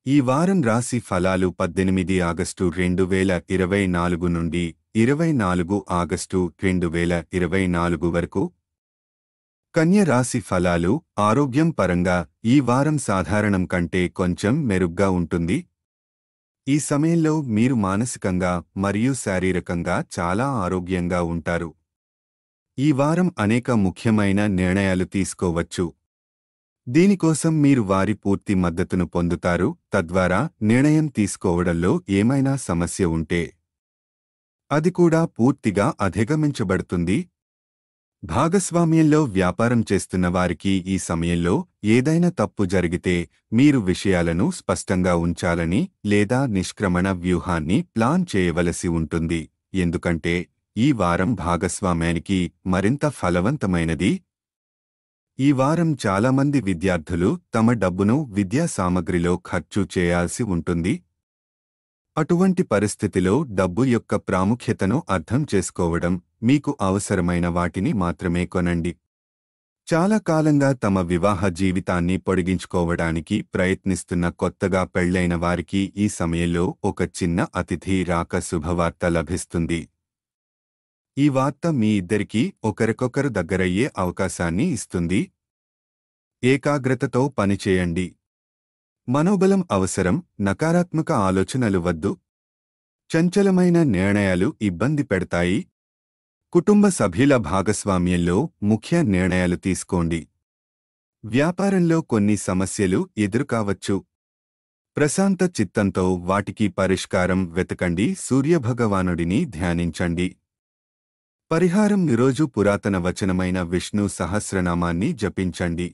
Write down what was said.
ఈ వారం రాశి ఫలాలు 18 ఆగస్టు 2024 నుండి 24 ఆగస్టు 2024 వరకు. కన్య రాశి ఫలాలు. ఆరోగ్యం పరంగా ఈ వారం సాధారణం కంటే కొంచెం మెరుగ్గా ఉంటుంది. ఈ సమయంలో మీరు మానసికంగా మరియు శారీరకంగా చాలా ఆరోగ్యంగా ఉంటారు. ఈ వారం అనేక ముఖ్యమైన నిర్ణయాలు తీసుకోవచ్చు. దీనికోసం మీరు వారి పూర్తి మద్దతును పొందుతారు. తద్వారా నిర్ణయం తీసుకోవడంలో ఏమైనా సమస్య ఉంటే అది కూడా పూర్తిగా అధిగమించబడుతుంది. భాగస్వామ్యంలో వ్యాపారం చేస్తున్న వారికి ఈ సమయంలో ఏదైనా తప్పు జరిగితే మీరు విషయాలను స్పష్టంగా ఉంచాలని లేదా నిష్క్రమణ వ్యూహాన్ని ప్లాన్ చేయవలసి ఉంటుంది. ఎందుకంటే ఈ వారం భాగస్వామ్యానికి మరింత ఫలవంతమైనది. ఈ వారం చాలామంది విద్యార్థులు తమ డబ్బును విద్యా సామగ్రిలో ఖర్చు చేయాల్సి ఉంటుంది. అటువంటి పరిస్థితిలో డబ్బు యొక్క ప్రాముఖ్యతను అర్థం చేసుకోవడం, మీకు అవసరమైన వాటిని మాత్రమే కొనండి. చాలా కాలంగా తమ వివాహ జీవితాన్ని పొడిగించుకోవడానికి ప్రయత్నిస్తున్న కొత్తగా పెళ్లైన వారికి ఈ సమయంలో ఒక చిన్న అతిథి రాక శుభవార్త లభిస్తుంది. ఈ వార్త మీ ఇద్దరికీ ఒకరికొకరు దగ్గరయ్యే అవకాశాన్ని ఇస్తుంది. ఏకాగ్రతతో పనిచేయండి. మనోబలం అవసరం. నకారాత్మక ఆలోచనలు వద్దు. చంచలమైన నిర్ణయాలు ఇబ్బంది పెడతాయి. కుటుంబ సభ్యుల భాగస్వామ్యంలో ముఖ్య నిర్ణయాలు తీసుకోండి. వ్యాపారంలో కొన్ని సమస్యలు ఎదురుకావచ్చు. ప్రశాంత చిత్తంతో వాటికి పరిష్కారం వెతకండి. సూర్యభగవానుడిని ధ్యానించండి. పరిహారం. ఈరోజు పురాతన వచనమైన విష్ణు సహస్రనామాన్ని జపించండి.